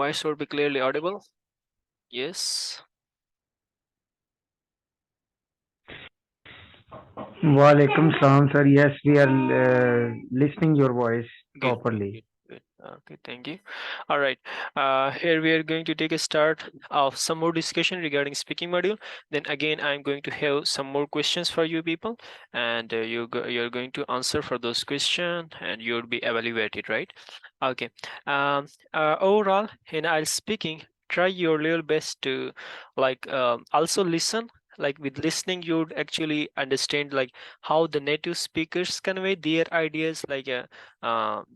voice would be clearly audible? Yes. Walaikum salam, sir. Yes, we are listening your voice Good. properly. Good. Okay, thank you. All right. Here we are going to take a start of some more discussion regarding speaking module. Then again, I'm going to have some more questions for you people, and you're going to answer for those questions, and you'll be evaluated, right? Okay. Overall, in IELTS speaking, try your little best to also listen. Like with listening, you'd actually understand like how the native speakers convey their ideas.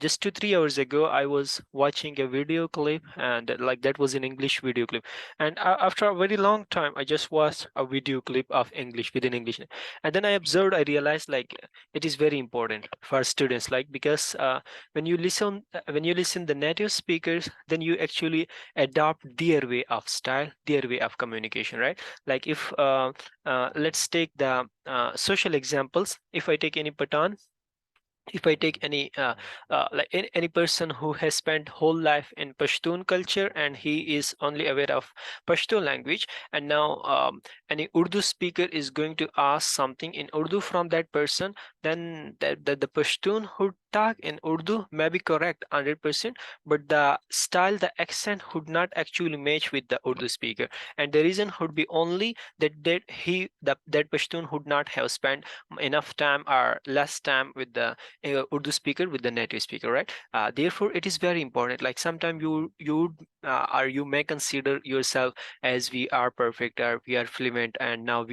Just 2-3 hours ago, I was watching a video clip, and like that was an English video clip. And after a very long time, I just watched a video clip of English within English, and then I realized like it is very important for students, like because when you listen the native speakers, then you actually adopt their way of style, their way of communication, right? Like if let's take the social examples. If I take any Pathan, if I take any person who has spent whole life in Pashtun culture and he is only aware of Pashto language, and now any Urdu speaker is going to ask something in Urdu from that person, then the Pashtun who talk in Urdu may be correct 100%, but the style, the accent would not actually match with the Urdu speaker, and the reason would be only that Pashtun would not have spent enough time or less time with the Urdu speaker with the native speaker, right? Therefore, it is very important. Like sometimes you may consider yourself as we are perfect or we are fluent, and now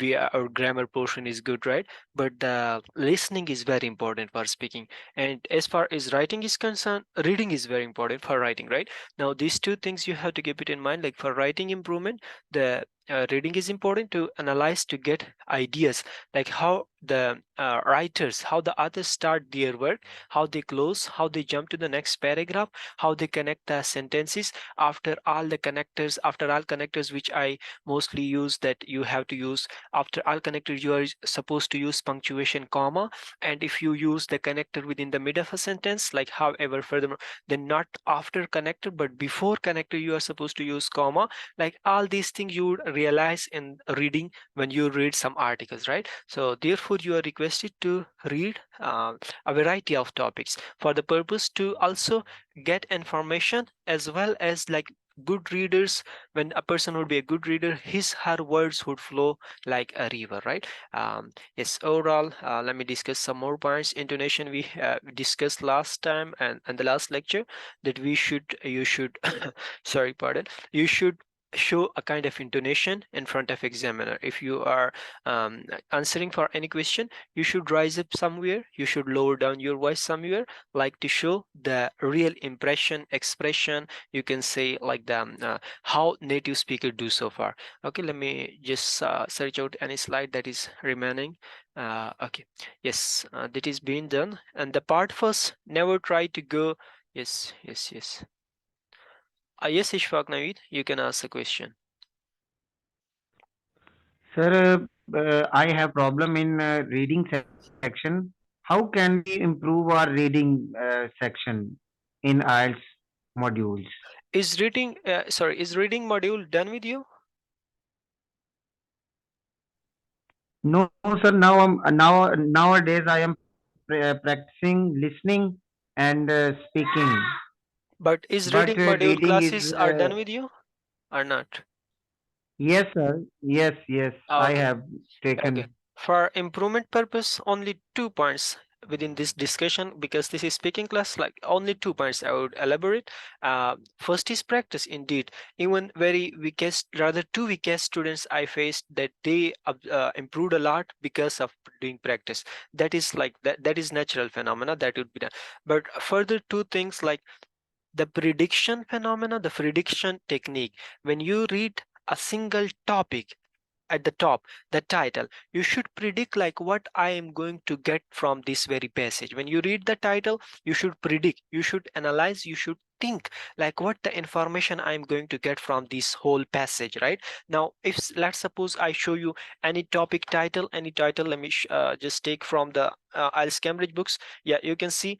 our grammar portion is good, right? But the listening is very important for speaking. And as far as writing is concerned, reading is very important for writing, right? Now, these two things you have to keep it in mind. Like for writing improvement, the reading is important to analyze, to get ideas, like how the writers, how the authors start their work, how they close, how they jump to the next paragraph, how they connect the sentences. After all connectors, which I mostly use, that you have to use after all connectors, you are supposed to use punctuation, comma, and if you use the connector within the mid of a sentence, like however furthermore, then not after connector but before connector, you are supposed to use comma. Like all these things you would realize in reading when you read some articles, right? So therefore you are requested to read a variety of topics for the purpose to also get information, as well as like good readers, when a person would be a good reader, his her words would flow like a river, right? Yes, overall, let me discuss some more points. Intonation we discussed last time and the last lecture, that you should sorry, pardon, you should show a kind of intonation in front of examiner. If you are answering for any question, you should rise up somewhere, you should lower down your voice somewhere, like to show the real impression, expression, you can say, like the how native speaker do so far. Okay, let me just search out any slide that is remaining. Okay, yes, that is being done. And the part first, never try to go. Yes. Yes, Ishfaq Naveed, you can ask a question. Sir, I have problem in reading section. How can we improve our reading section in IELTS modules? Is reading module done with you? No, sir. Nowadays I am practicing listening and speaking, But is but reading module reading is classes are done with you or not? yes, sir. Yes. I Okay. have Okay. taken. For improvement purpose, only 2 points within this discussion, because this is speaking class, like only 2 points I would elaborate. First is practice. Indeed, even very weakest, rather two weakest students I faced, that they improved a lot because of doing practice. That is like that is natural phenomena that would be done. But further two things, like the prediction phenomena, the prediction technique. When you read a single topic, at the top, the title, you should predict like what I am going to get from this very passage. When you read the title, you should predict, you should analyze, you should think like what the information I am going to get from this whole passage, right? Now if let's suppose I show you any topic title, let me just take from the IELTS Cambridge books. Yeah, you can see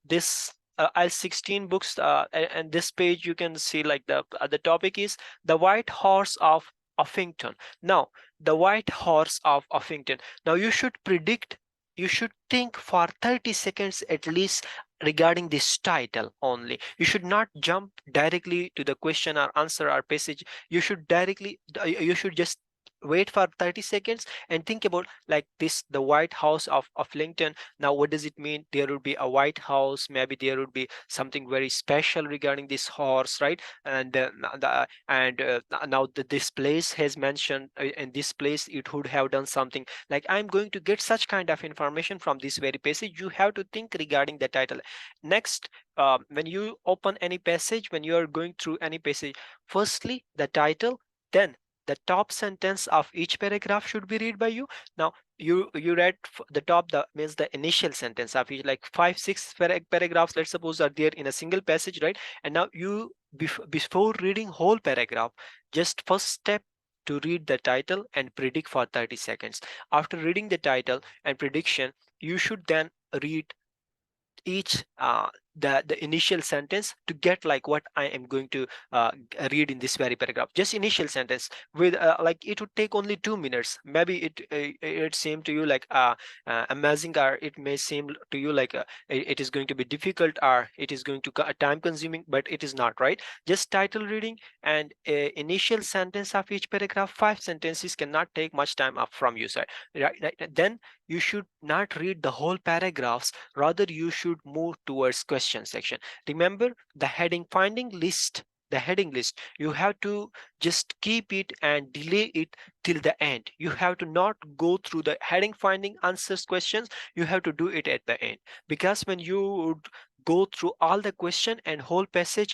this IELTS 16 books, and this page you can see like the topic is the White Horse of Uffington. Now, the White Horse of Uffington. Now you should predict, you should think for 30 seconds at least regarding this title only. You should not jump directly to the question or answer or passage. You should directly, you should just wait for 30 seconds and think about like this, the White House of Lincoln. Now what does it mean? There would be a White House, maybe there would be something very special regarding this horse, right? And now this place has mentioned, in this place it would have done something, like I'm going to get such kind of information from this very passage. You have to think regarding the title. Next, when you open any passage, when you are going through any passage, firstly the title, then the top sentence of each paragraph should be read by you. Now you read the top, the means the initial sentence of each, like five six paragraphs, let's suppose, are there in a single passage, right? And now you, before reading whole paragraph, just first step to read the title and predict for 30 seconds. After reading the title and prediction, you should then read each the initial sentence to get like what I am going to read in this very paragraph. Just initial sentence with like it would take only 2 minutes. Maybe it seem to you like amazing, or it may seem to you like it is going to be difficult, or it is going to time consuming, but it is not, right? Just title reading and initial sentence of each paragraph. 5 sentences cannot take much time up from your side, right? Then you should not read the whole paragraphs, rather you should move towards question section. Remember the heading finding list, the heading list, you have to just keep it and delay it till the end. You have to not go through the heading finding answers questions, you have to do it at the end. Because when you would go through all the question and whole passage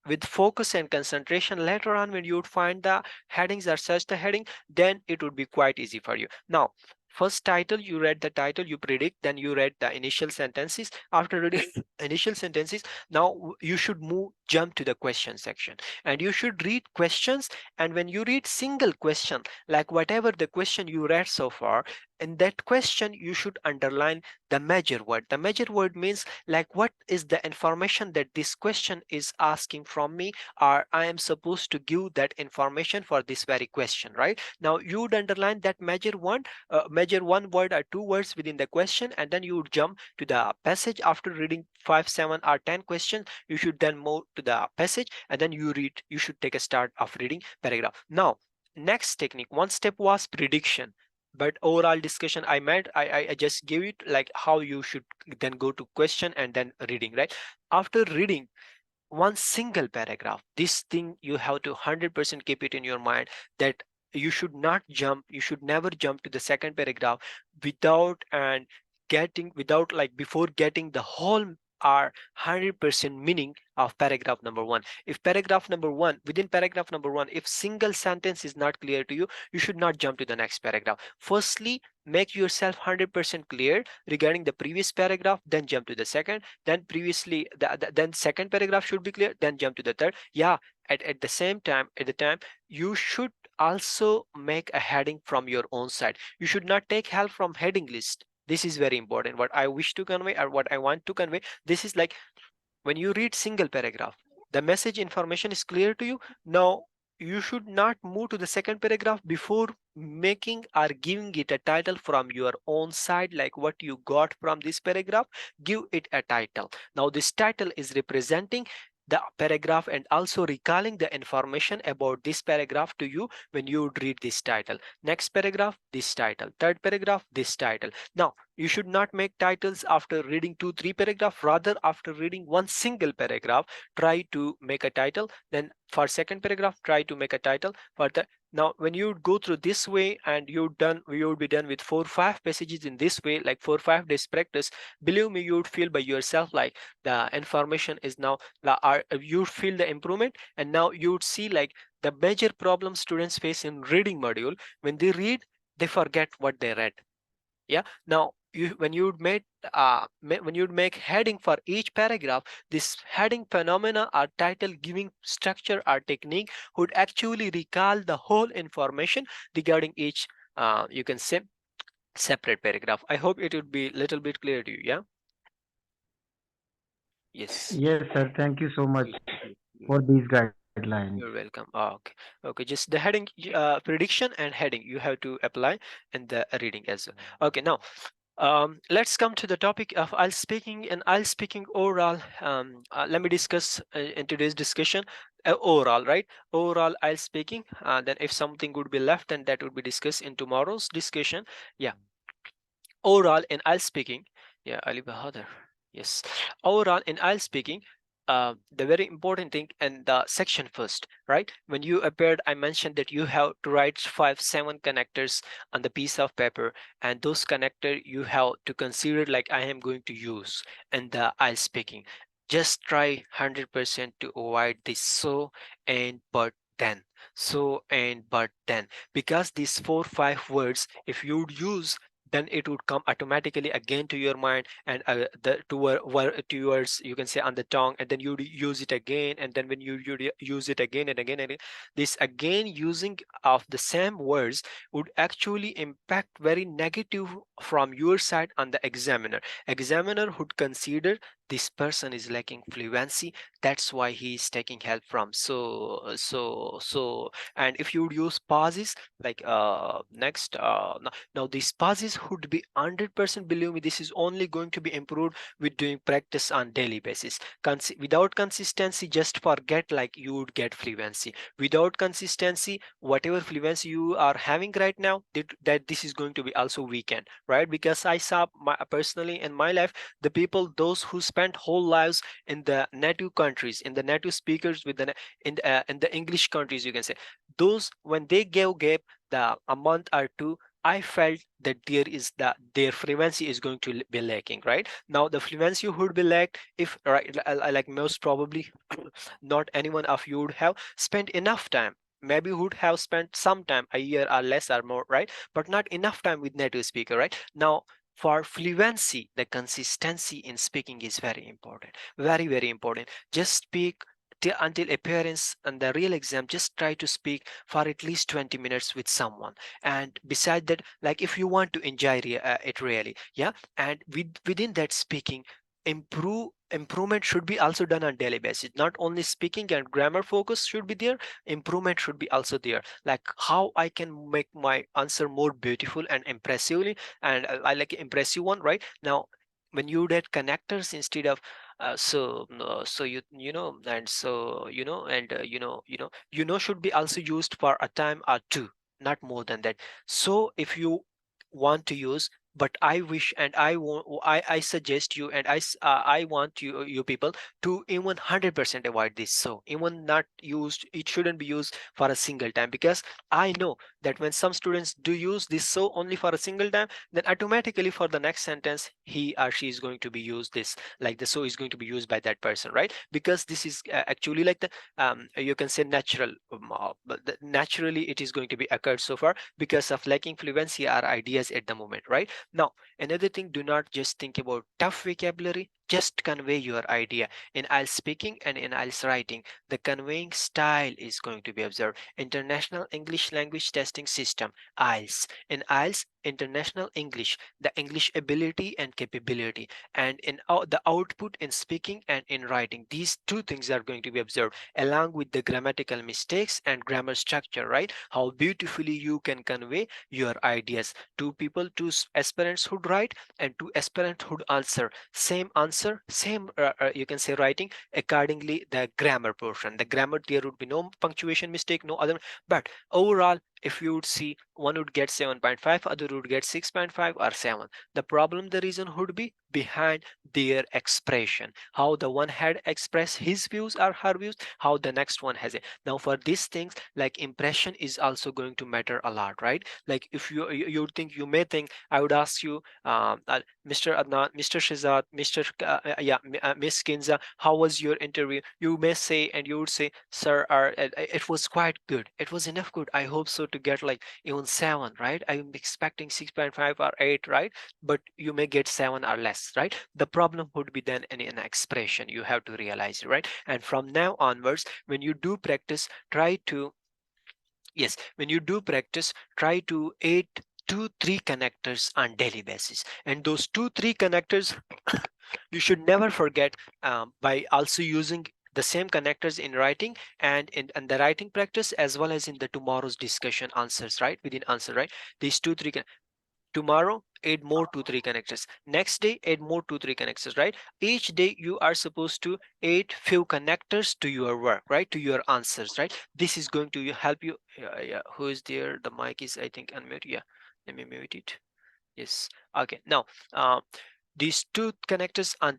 with focus and concentration, later on when you would find the headings or search the heading, then it would be quite easy for you. Now first title, you read the title, you predict, then you read the initial sentences. After reading initial sentences, now you should move, jump to the question section, and you should read questions. And when you read single question, like whatever the question you read so far, in that question you should underline the major word. The major word means like what is the information that this question is asking from me, or I am supposed to give that information for this very question, right? Now you would underline that major one, measure one word or two words within the question, and then you would jump to the passage. After reading 5 7 or 10 questions, you should then move to the passage, and then you read, you should take a start of reading paragraph. Now next technique, one step was prediction, but overall discussion I made, I just gave it like how you should then go to question and then reading, right? After reading one single paragraph, this thing you have to 100% keep it in your mind, that you should not jump, you should never jump to the second paragraph without and getting, without like before getting the whole or 100% meaning of paragraph number one. If paragraph number one, within paragraph number one, if single sentence is not clear to you, you should not jump to the next paragraph. Firstly, make yourself 100% clear regarding the previous paragraph, then jump to the second, then previously then second paragraph should be clear, then jump to the third. Yeah, at the same time, at the time, you should also make a heading from your own side. You should not take help from heading list. This is very important, what I wish to convey or what I want to convey. This is like when you read single paragraph, the message information is clear to you. Now you should not move to the second paragraph before making or giving it a title from your own side, like what you got from this paragraph, give it a title. Now this title is representing the paragraph and also recalling the information about this paragraph to you when you would read this title. Next paragraph, this title. Third paragraph, this title. Now you should not make titles after reading 2 3 paragraph, rather after reading one single paragraph try to make a title, then for second paragraph try to make a title for the. Now when you go through this way and you would be done with 4 5 passages in this way, like 4 5 days practice, believe me, you would feel by yourself like the information is now you would feel the improvement. And now you would see like the major problem students face in reading module, when they read, they forget what they read. Yeah, now you, when you'd make when you'd make heading for each paragraph, this heading phenomena or title giving structure or technique would actually recall the whole information regarding each you can say separate paragraph. I hope it would be little bit clear to you. Yeah. Yes. Yes, sir. Thank you so much for these guidelines. You're welcome. Okay. Okay. Just the heading, prediction and heading you have to apply in the reading as well. Okay. Now, let's come to the topic of IELTS speaking and IELTS speaking overall. Let me discuss in today's discussion overall, right? Overall IELTS speaking. Then, if something would be left, then that would be discussed in tomorrow's discussion. Yeah, overall in IELTS speaking, yeah, Ali Bahadur, yes, overall in IELTS speaking, the very important thing and the section first, right? When you appeared, I mentioned that you have to write 5 7 connectors on the piece of paper, and those connector you have to consider like I am going to use in the IELTS speaking. Just try 100% to avoid this so and but then, so and but then, because these 4 5 words if you would use, then it would come automatically again to your mind, and towards, you can say, on the tongue, and then you use it again, and then when you use it again and again and again, this again using of the same words would actually impact very negative from your side on the examiner would consider this person is lacking fluency, that's why he is taking help from so. And if you would use pauses like next now these pauses would be 100%, believe me, this is only going to be improved with doing practice on daily basis. Without consistency, just forget like you would get fluency. Without consistency, whatever fluency you are having right now, that this is going to be also weakened, right? Because I saw personally in my life, the people, those who spent whole lives in the native countries, in the native speakers with the in the English countries, you can say, those when they gave a month or two, I felt that their fluency is going to be lacking. Right now, the fluency would be lacked if, right, like most probably, not anyone of you would have spent enough time. Maybe would have spent some time, a year or less or more, right? But not enough time with native speaker, right? Now, for fluency, the consistency in speaking is very important, very very important. Just speak till until appearance and the real exam. Just try to speak for at least 20 minutes with someone, and beside that, like if you want to enjoy it really, yeah, and within that speaking, improvement should be also done on daily basis. Not only speaking and grammar focus should be there, improvement should be also there, like how I can make my answer more beautiful and impressively, and I like impressive one, right? Now, when you did connectors instead of so you know, and so and should be also used for a time or two, not more than that. So if you want to use, but I wish and I want, I suggest you, and I want you people to even 100% avoid this. So even not used, it shouldn't be used for a single time, because I know that when some students do use this so only for a single time, then automatically for the next sentence he or she is going to be used this, like the so is going to be used by that person, right? Because this is actually like the you can say natural, but naturally it is going to be occurred so far because of lacking fluency or ideas at the moment, right? Now, another thing, do not just think about tough vocabulary, just convey your idea. In IELTS speaking and in IELTS writing, the conveying style is going to be observed. International English Language Testing System, IELTS. In IELTS, International English, the English ability and capability, and in the output in speaking and in writing. These two things are going to be observed along with the grammatical mistakes and grammar structure, right? How beautifully you can convey your ideas. Two people, two aspirants who'd write and two aspirants who'd answer, same you can say writing. Accordingly, the grammar portion, the grammar, there would be no punctuation mistake, no other. But overall, if you would see, one would get 7.5, other would get 6.5 or 7. The problem, the reason would be behind their expression, how the one had expressed his views or her views, how the next one has it. Now for these things, like impression is also going to matter a lot, right? Like if you think, you may think I would ask you, Mr. Adnan, Mr. Shazad, Miss Kinza, how was your interview? You may say, and you would say, sir, it was quite good, it was enough good, I hope so to get like even 7, right? I'm expecting 6.5 or 8, right? But you may get 7 or less, right? The problem would be then in an expression, you have to realize it, right? And from now onwards, when you do practice, try to, yes, when you do practice, try to aid two three connectors on daily basis, and those two three connectors you should never forget, by also using the same connectors in writing and in the writing practice, as well as in the tomorrow's discussion answers, right? Within answer, right? These two three tomorrow add more two three connectors, next day add more two three connectors, right? Each day you are supposed to add few connectors to your work, right, to your answers, right? This is going to help you. Yeah, yeah, who is there? The mic is, I think, unmute. Yeah, let me mute it. Yes. Okay, now, uh, these two connectors on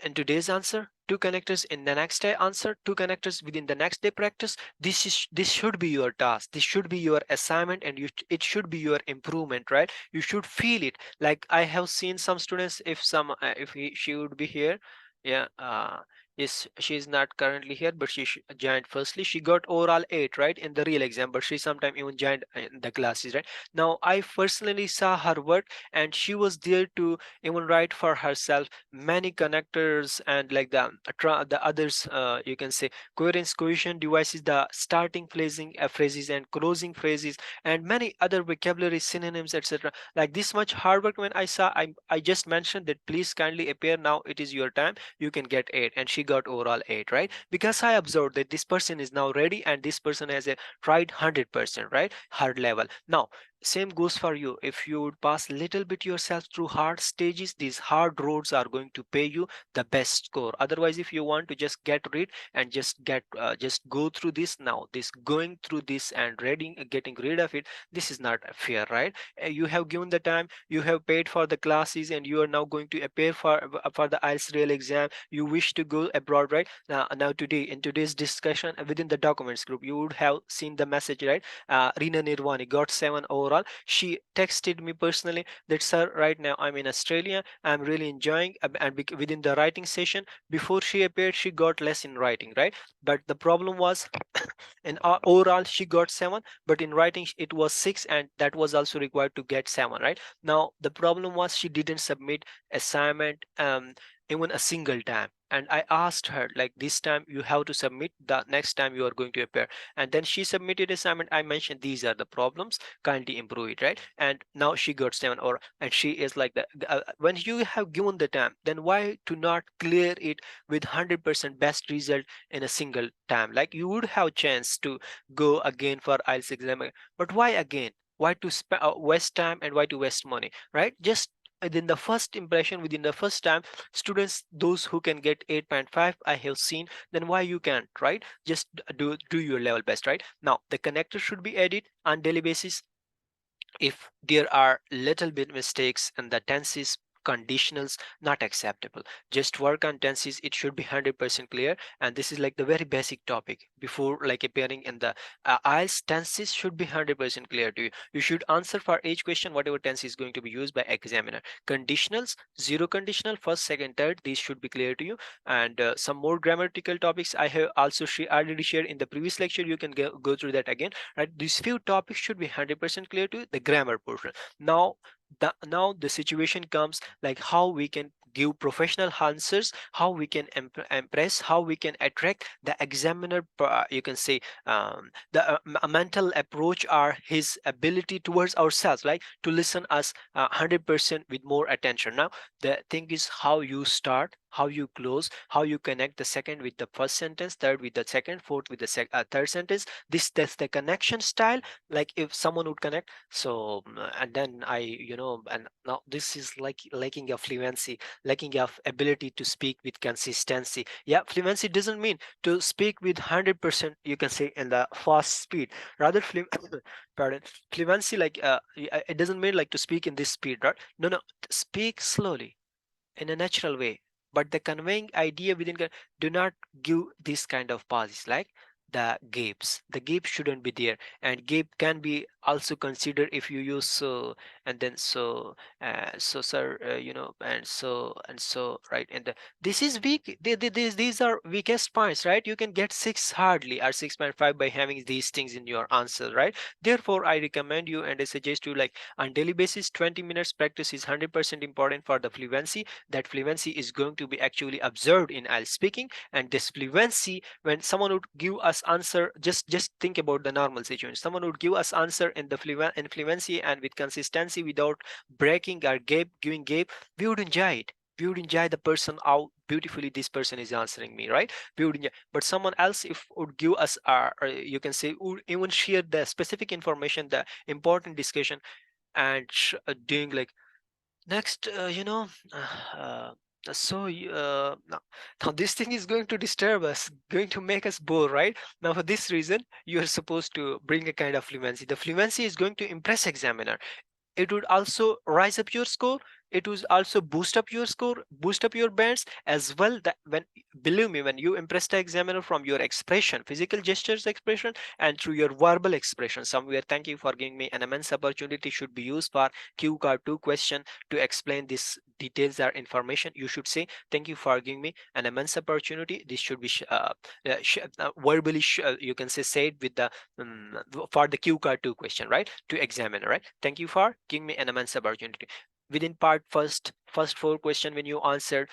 in today's answer, two connectors in the next day answer, two connectors within the next day practice. This should be your task, this should be your assignment, and it should be your improvement, right? You should feel it. Like I have seen some students, if some if she would be here. Yeah, yes, she is not currently here, but she joined firstly. She got overall 8, right, in the real exam, but she sometime even joined in the classes, right? Now I personally saw her work, and she was there to even write for herself many connectors, and like the others, you can say coherence cohesion devices, the starting phrasing phrases and closing phrases, and many other vocabulary synonyms, etc. Like this much hard work, when I saw, I just mentioned that please kindly appear now, it is your time, you can get 8, and she got overall 8, right? Because I observed that this person is now ready, and this person has a tried 100%, right, hard level. Now same goes for you. If you would pass little bit yourself through hard stages, these hard roads are going to pay you the best score. Otherwise, if you want to just get rid and just go through this, now this going through this and reading getting rid of it, this is not fair, right? You have given the time, you have paid for the classes, and you are now going to appear for the IELTS real exam. You wish to go abroad, right? Now today, in today's discussion, within the documents group, you would have seen the message, right? Rina Nirwani got 7 overall. She texted me personally that, sir, right now I'm in Australia, I'm really enjoying, and within the writing session, before she appeared, she got less in writing, right? But the problem was, in overall she got 7, but in writing it was 6, and that was also required to get 7, right? Now the problem was she didn't submit assignment even a single time, and I asked her, like, this time you have to submit, the next time you are going to appear. And then she submitted assignment. I mentioned these are the problems, kindly improve it, right? And now she got 7, or and she is like that. When you have given the time, then why to not clear it with 100% best result in a single time? Like, you would have chance to go again for IELTS exam, but why again? Why to waste time, and why to waste money, right? Just within the first impression, within the first time, students, those who can get 8.5, I have seen, then why you can't, right? Just do your level best, right? Now the connector should be added on daily basis. If there are little bit mistakes in the tenses, conditionals, not acceptable. Just work on tenses, it should be 100% clear. And this is like the very basic topic before like appearing in the IELTS. Tenses should be 100% clear to you. You should answer for each question whatever tense is going to be used by examiner. Conditionals, zero conditional, first, second, third, these should be clear to you. And some more grammatical topics I have also already shared in the previous lecture. You can go through that again, right? These few topics should be 100% clear to the grammar portion. Now the situation comes, like how we can give professional answers, how we can impress, how we can attract the examiner, you can say, the mental approach or his ability towards ourselves, like to listen us 100% with more attention. Now the thing is how you start, how you close, how you connect the second with the first sentence, third with the second, fourth with the third sentence. That's the connection style. Like if someone would connect, so and then I, and now this is like lacking of fluency, lacking of ability to speak with consistency. Yeah, fluency doesn't mean to speak with 100%, you can say, in the fast speed. Rather pardon, fluency, like it doesn't mean like to speak in this speed, right? No, no, speak slowly in a natural way, but the conveying idea within do not give this kind of pauses, like the gaps shouldn't be there. And gap can be also considered if you use so, and then so, so sir, and so, right? And this is weak. These are weakest points, right? You can get 6 hardly, or 6.5, by having these things in your answer, right? Therefore I recommend you, and I suggest you, like, on daily basis 20 minutes practice is 100% important for the fluency. That fluency is going to be actually observed in IELTS speaking. And this fluency, when someone would give us us answer, just think about the normal situation. Someone would give us answer in the fluency and with consistency without breaking our giving gap. We would enjoy it. We would enjoy the person, how beautifully this person is answering me, right? We would enjoy. But someone else if would give us you can say would even share the specific information, the important discussion, and doing like next, uh, now this thing is going to disturb us, going to make us bore, right? Now for this reason, you are supposed to bring a kind of fluency. The fluency is going to impress examiner. It would also rise up your score. It would also boost up your score, boost up your bands as well. That when, believe me, when you impress the examiner from your expression, physical gestures expression, and through your verbal expression, somewhere thank you for giving me an immense opportunity should be used for q card 2 question to explain this details or information. You should say thank you for giving me an immense opportunity. This should be verbally you can say said with the for the q card 2 question, right, to examiner, right? Thank you for giving me an immense opportunity. Within part first four question, when you answer,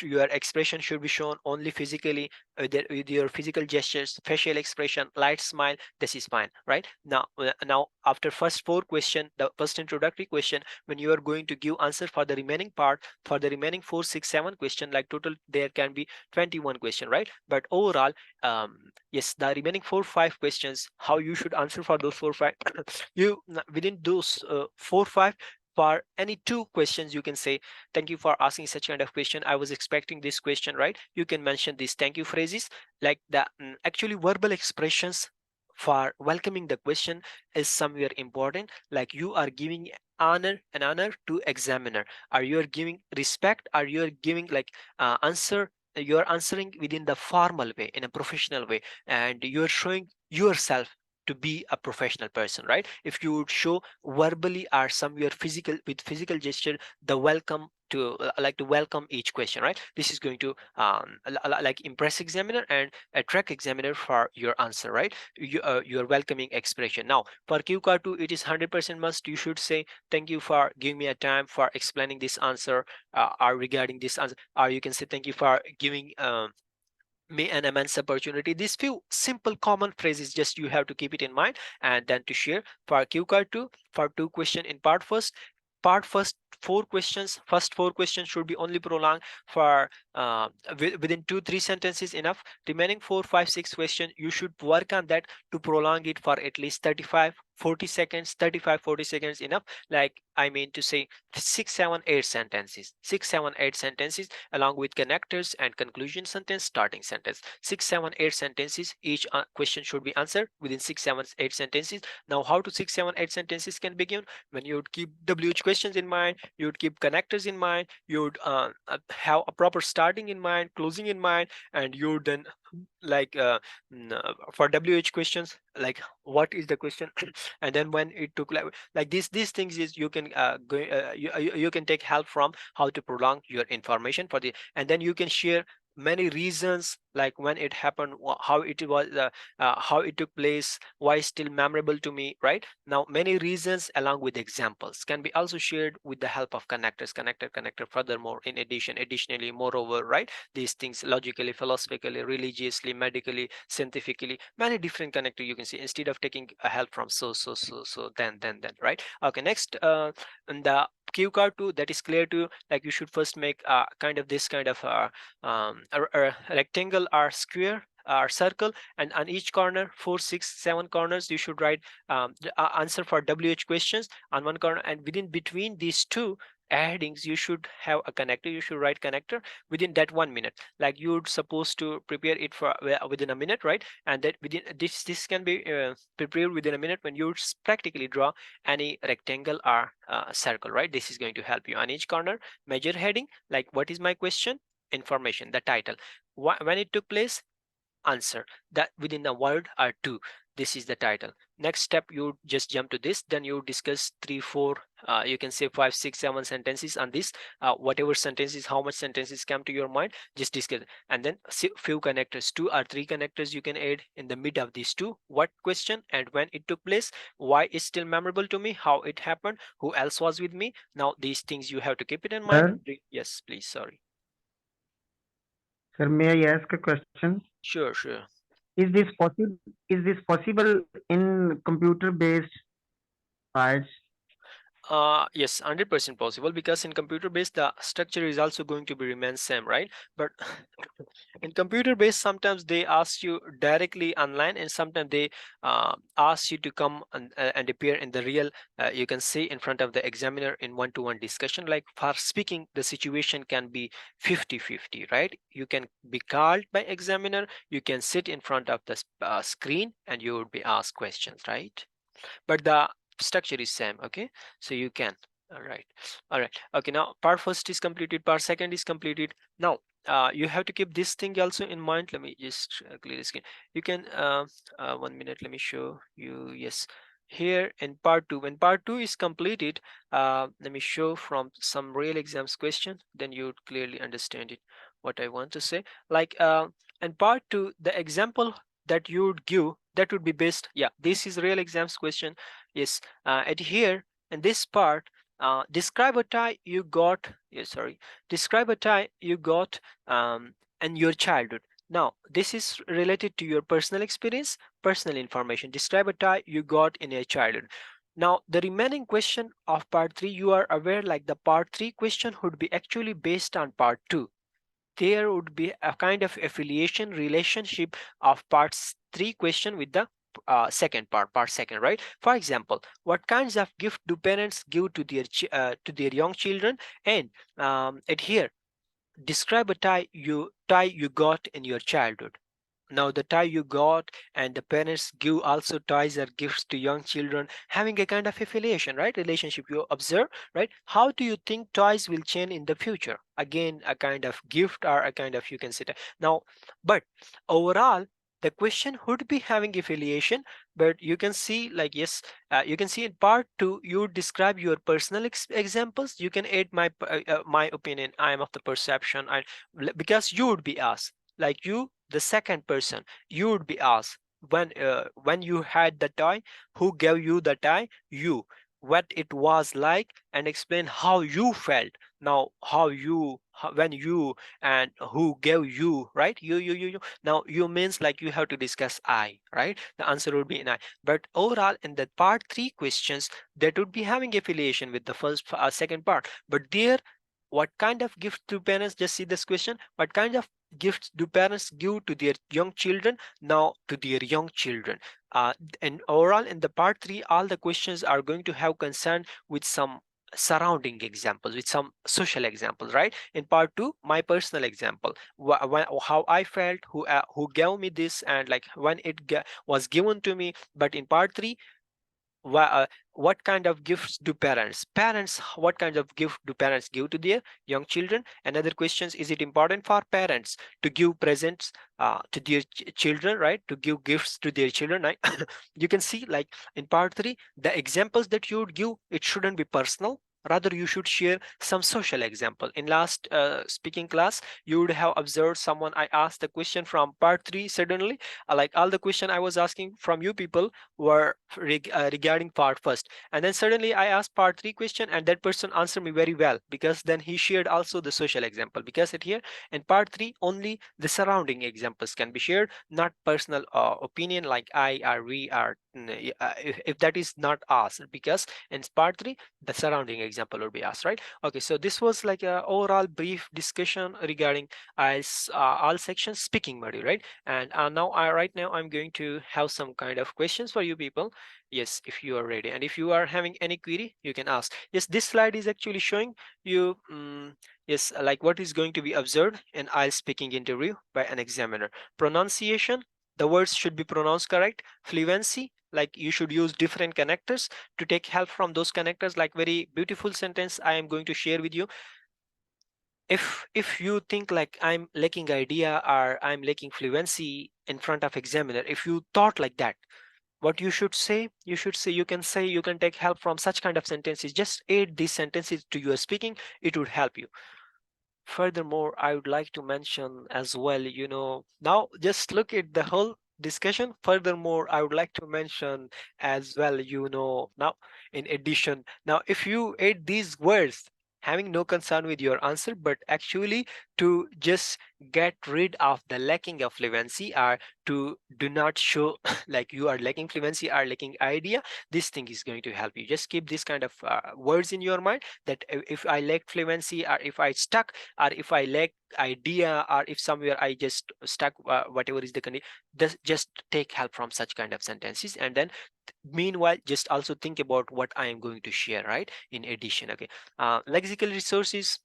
your expression should be shown only physically, with your physical gestures, facial expression, light smile. This is fine, right? Now after first four question, the first introductory question, when you are going to give answer for the remaining part, for the remaining 4 6 7 question, like total there can be 21 question, right? But overall, yes, the remaining 4 5 questions, how you should answer for those 4 5 you within those 4 5, for any two questions you can say thank you for asking such kind of question, I was expecting this question, right? You can mention these thank you phrases, like the actually verbal expressions for welcoming the question is somewhere important, like you are giving honor to examiner, or you are giving respect, or you are giving like answer, you are answering within the formal way, in a professional way, and you are showing yourself to be a professional person, right? If you would show verbally or somewhere physical with physical gesture the welcome to like to welcome each question, right? This is going to like impress examiner and attract examiner for your answer, right? Your welcoming expression. Now for q card 2 it is 100% must, you should say thank you for giving me a time for explaining this answer, or regarding this answer, or you can say thank you for giving me an immense opportunity. These few simple common phrases just you have to keep it in mind, and then to share for q card 2 for two question in part first four questions, first four questions should be only prolonged for within 2 3 sentences enough. Remaining 4 5 6 questions you should work on that to prolong it for at least 35 40 seconds. 35 40 seconds enough, like I mean to say 6 7 8 sentences, 6 7 8 sentences along with connectors and conclusion sentence, starting sentence. 6 7 8 sentences each question should be answered within 6 7 8 sentences. Now how to 6 7 8 sentences can be given, when you would keep WH questions in mind, you would keep connectors in mind, you would have a proper starting in mind, closing in mind, and you would then like for WH questions, like what is the question and then when it took like these things is you can you can take help from how to prolong your information for the, and then you can share many reasons like when it happened, how it was, how it took place, why it's still memorable to me, right? Now many reasons along with examples can be also shared with the help of connectors, connector furthermore, in additionally, moreover, right? These things logically, philosophically, religiously, medically, scientifically, many different connector you can see instead of taking a help from then, right? Okay, next, and the q card 2, that is clear to you, like you should first make kind of this kind of a rectangle or square or circle, and on each corner 4 6 7 corners you should write the answer for WH questions on one corner, and within between these two headings you should have a connector, you should write connector within that 1 minute, like you're supposed to prepare it for within a minute, right? And that within this can be prepared within a minute when you practically draw any rectangle or circle, right? This is going to help you on each corner. Major heading, like what is my question, information, the title, when it took place, answer, that within a word or two. This is the title. Next step, you just jump to this, then you discuss 3 4 you can say 5 6 7 sentences on this, whatever sentences, how much sentences come to your mind, just discuss, and then few connectors, 2 or 3 connectors you can add in the mid of these two, what question and when it took place, why it's still memorable to me, how it happened, who else was with me. Now these things you have to keep it in mind. Sir, Yes, please, sorry. sir, may I ask a question? Sure, sure. Is this possible? Is this possible in computer-based IELTS? Yes, 100% possible, because in computer based the structure is also going to be remain same, right? But in computer based sometimes they ask you directly online, and sometimes they ask you to come and appear in the real, you can see in front of the examiner in one-to-one discussion. Like for speaking, the situation can be 50-50, right? You can be called by examiner, you can sit in front of the screen, and you would be asked questions, right? But the structure is same. Okay, so you can. All right. Okay, now part first is completed, part second is completed. Now you have to keep this thing also in mind. Let me just clear the screen. You can 1 minute, let me show you. Yes, here in part two, when part two is completed, let me show from some real exams question, then you would clearly understand it, what I want to say. Like in part two, the example that you would give, that would be best. Yeah, this is real exams question. Yes, at here in this part, describe a tie you got. Yeah, sorry, describe a tie you got in your childhood. Now this is related to your personal experience, personal information. Describe a tie you got in your childhood. Now the remaining question of part 3, you are aware like the part 3 question would be actually based on part 2. There would be a kind of affiliation relationship of parts 3 question with the second part second, right? For example, what kinds of gift do parents give to their to their young children? And at here, describe a tie you got in your childhood. Now the tie you got, and the parents give also toys or gifts to young children, having a kind of affiliation, right? Relationship you observe, right? How do you think toys will change in the future? Again, a kind of gift or a kind of, you can say that. Now, but overall, the question would be having affiliation, but you can see like, yes, you can see in part 2 you describe your personal examples. You can add my opinion, I am of the perception, and because you would be asked, like you, the second person, you would be asked when you had the toy, who gave you the toy, you, what it was like, and explain how you felt. Now when you, and who gave you, right? You. Now you means like you have to discuss I, right? The answer would be in I. But overall in the part 3 questions, that would be having affiliation with the first second part. But there, what kind of gift do parents, just see this question, what kind of gifts do parents give to their young children? Now to their young children, uh, and overall in the part 3 all the questions are going to have concern with some surrounding examples, with some social examples, right? In part 2, my personal example, how I felt, who gave me this, and like when it was given to me. But in part 3, what kind of gifts do parents, what kind of gift do parents give to their young children? Another questions, is it important for parents to give presents to their children, right? To give gifts to their children, right? You can see like in part 3, the examples that you would give, it shouldn't be personal, rather you should share some social example. In last speaking class, you would have observed someone, I asked the question from part 3 suddenly, like all the question I was asking from you people were regarding part first, and then suddenly I asked part 3 question, and that person answered me very well, because then he shared also the social example. Because it here in part 3 only the surrounding examples can be shared, not personal opinion like I or we are, if that is not asked, because in part 3 the surrounding example will be asked, right? Okay, so this was like a overall brief discussion regarding all sections speaking module, right? And now right now I'm going to have some kind of questions for you people. Yes, if you are ready, and if you are having any query, you can ask. Yes, this slide is actually showing you yes, like what is going to be observed in IELTS speaking interview by an examiner. Pronunciation, the words should be pronounced correct. Fluency, like you should use different connectors to take help from those connectors. Like very beautiful sentence I am going to share with you. If you think like I'm lacking idea or I'm lacking fluency in front of examiner, if you thought like that, what you should say, you can take help from such kind of sentences. Just add these sentences to your speaking, it would help you. Furthermore, I would like to mention as well, now just look at the whole discussion. Furthermore, I would like to mention as well, now in addition, now if you add these words having no concern with your answer, but actually to just get rid of the lacking of fluency, or to do not show like you are lacking fluency or lacking idea. This thing is going to help you. Just keep this kind of words in your mind, that if I lack fluency, or if I stuck, or if I lack idea, or if somewhere I just stuck, whatever is the condition, just take help from such kind of sentences. And then meanwhile just also think about what I am going to share, right, in addition. Okay. Lexical resources,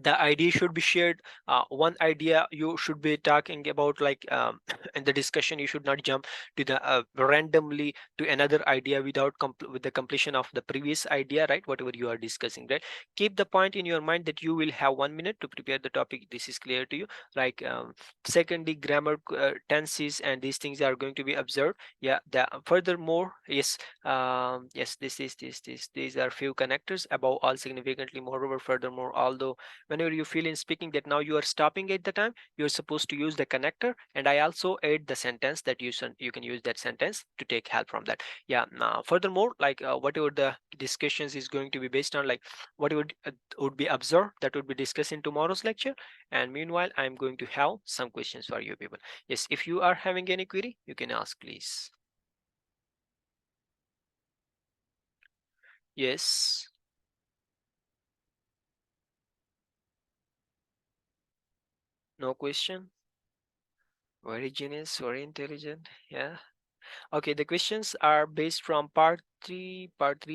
the idea should be shared. One idea you should be talking about, like in the discussion, you should not jump to the randomly to another idea without with the completion of the previous idea, right, whatever you are discussing, right. Keep the point in your mind that you will have 1 minute to prepare the topic. This is clear to you. Like secondly, grammar, tenses, and these things are going to be observed. Yeah, furthermore, yes, yes, these are few connectors. Above all, significantly, moreover, furthermore, although, whenever you feel in speaking that now you are stopping at the time, you're supposed to use the connector. And I also add the sentence that you can use that sentence to take help from that. Yeah. Now furthermore, like whatever the discussions is going to be based on, like whatever would be observed, that would be discussed in tomorrow's lecture. And meanwhile, I'm going to have some questions for you people. Yes, if you are having any query, you can ask, please. Yes. No question. Very genius, very intelligent. Yeah. Okay, the questions are based from part three.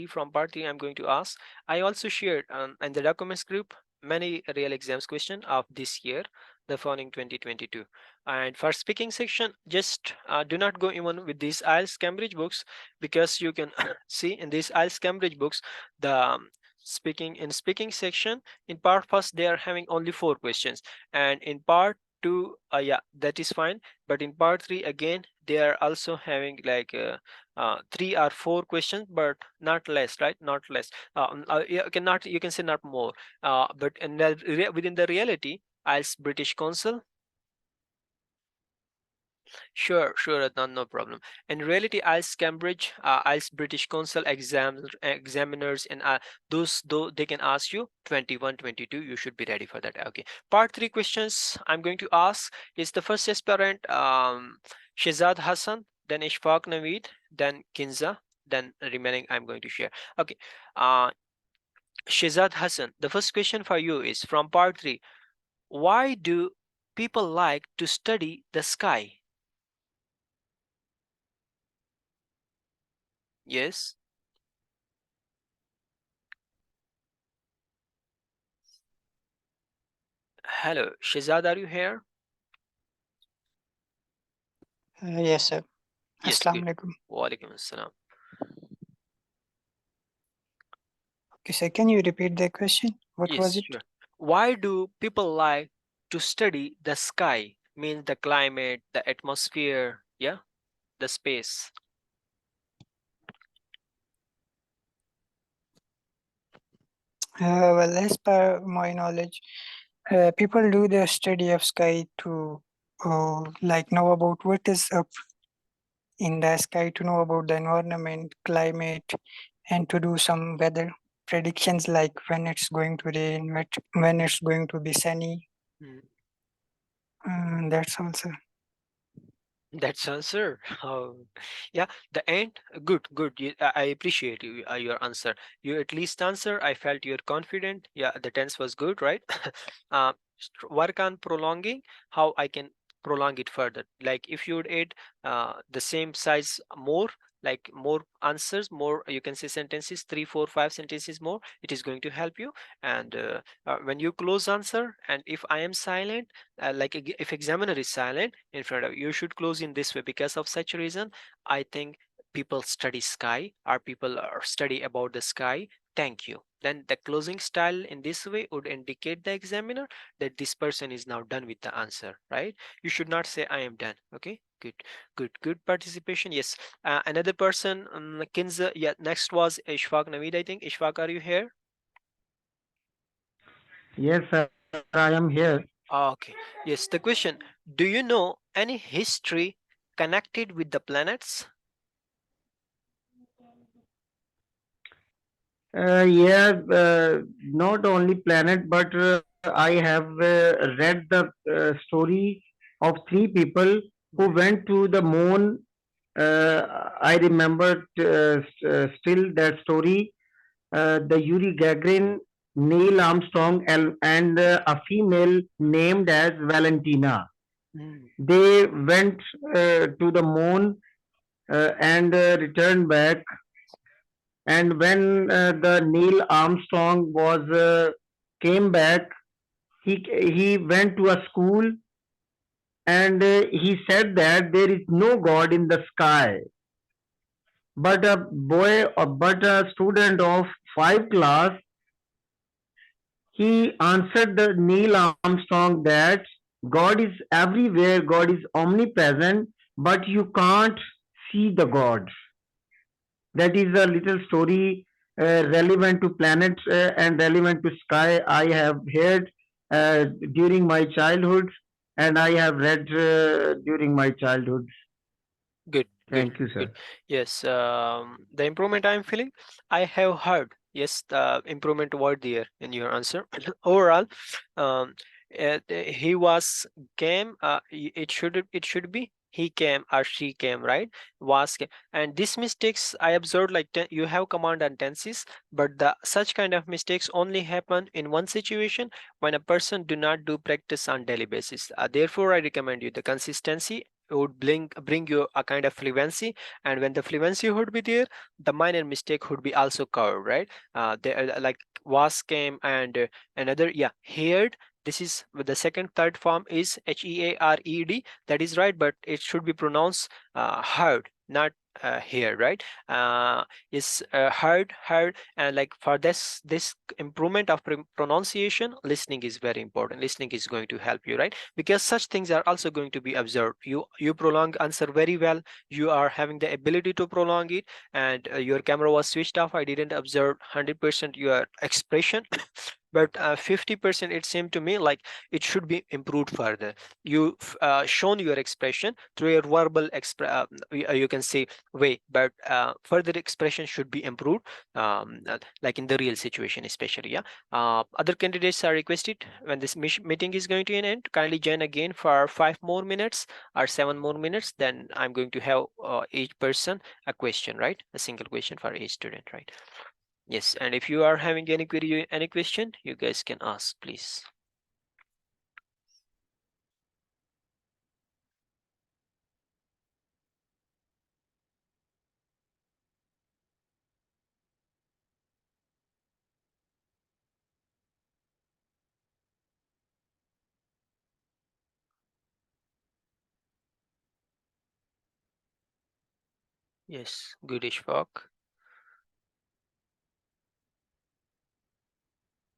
From part three, I'm going to ask. I also shared in the documents group many real exams question of this year, the following 2022. And for speaking section, just do not go even with these IELTS Cambridge books, because you can see in these IELTS Cambridge books, the speaking section, in part first they are having only 4 questions, and in part two, yeah, that is fine. But in part three, again, they are also having like 3 or 4 questions, but not less, right? Not less. You can say not more. But in within the reality, as British Council. Sure, sure, Adnan, no problem. In reality, IELTS Cambridge, IELTS British Council examiners, and those, though they can ask you 21, 22, you should be ready for that. Okay. Part three questions I'm going to ask is the first aspirant, Shazad Hassan, then Ishfaq Naveed, then Kinza, then remaining I'm going to share. Okay. Uh, Shazad Hassan, the first question for you is from part three. Why do people like to study the sky? Yes. Hello, Shazad, are you here? Yes, sir. Yes, Assalamu good. alaikum. Walaikum assalam. Okay, sir, can you repeat the question? What was Yes, it? sure. Why do people like to study the sky? Means the climate, the atmosphere, yeah, the space. Well, as per my knowledge, people do the study of sky to like know about what is up in the sky, to know about the environment, climate, and to do some weather predictions like when it's going to rain, when it's going to be sunny. Hmm. That's also. That's answer. Oh, yeah. The end. Good, good. I appreciate your answer. You at least answer. I felt you're confident. Yeah, the tense was good, right? Work on prolonging. How I can prolong it further? Like if you would add the same size more, like more answers, more, you can say sentences, 3, 4, 5 sentences more. It is going to help you. And when you close answer, and if I am silent, like if examiner is silent in front of you, you should close in this way. Because of such reason, I think people study sky, or people are study about the sky. Thank you. Then the closing style in this way would indicate the examiner that this person is now done with the answer, right? You should not say I am done. Okay, good, good participation. Yes. Another person, Kinza. Yeah, next was Ishfaq Naveed, I think. Ishfaq, are you here? Yes, sir, I am here. Okay. Yes, the question, do you know any history connected with the planets? Yeah, not only planet, but I have read the story of three people who Mhm. went to the moon. I remember still that story. The Yuri Gagarin, Neil Armstrong, and a female named as Valentina. Mm. They went to the moon and returned back. And when the Neil Armstrong was came back, he went to a school and he said that there is no God in the sky. But but a student of five class, he answered the Neil Armstrong that God is everywhere, God is omnipresent, but you can't see the God. That is a little story relevant to planets and relevant to sky. I have heard during my childhood, and I have read during my childhood. Good, good, Thank you, good. sir. Yes, the improvement I'm feeling, I have heard. Yes, the improvement word there in your answer. Overall, um, he was came. It should be he came or she came, right? Was came. And these mistakes I observed like you have command and tenses, but the such kind of mistakes only happen in one situation when a person do not do practice on daily basis. Therefore, I recommend you the consistency would bring you a kind of fluency, and when the fluency would be there, the minor mistake would be also covered, right? There like was came and another, yeah, heard. This is the second third form is heared, that is right, but it should be pronounced heard, not here, right? Is heard, and like for this improvement of pronunciation, listening is very important. Listening is going to help you, right? Because such things are also going to be observed. You prolong answer very well. You are having the ability to prolong it, and your camera was switched off. I didn't observe 100% your expression. But 50% it seemed to me like it should be improved further. You shown your expression through your verbal you can say way, but further expression should be improved, like in the real situation especially, yeah. Other candidates are requested when this meeting is going to an end. Kindly join again for 5 more minutes or 7 more minutes. Then I'm going to have each person a question, right? A single question for each student, right? Yes. And if you are having any query, any question, you guys can ask, please. Yes. Good, Ishfaq.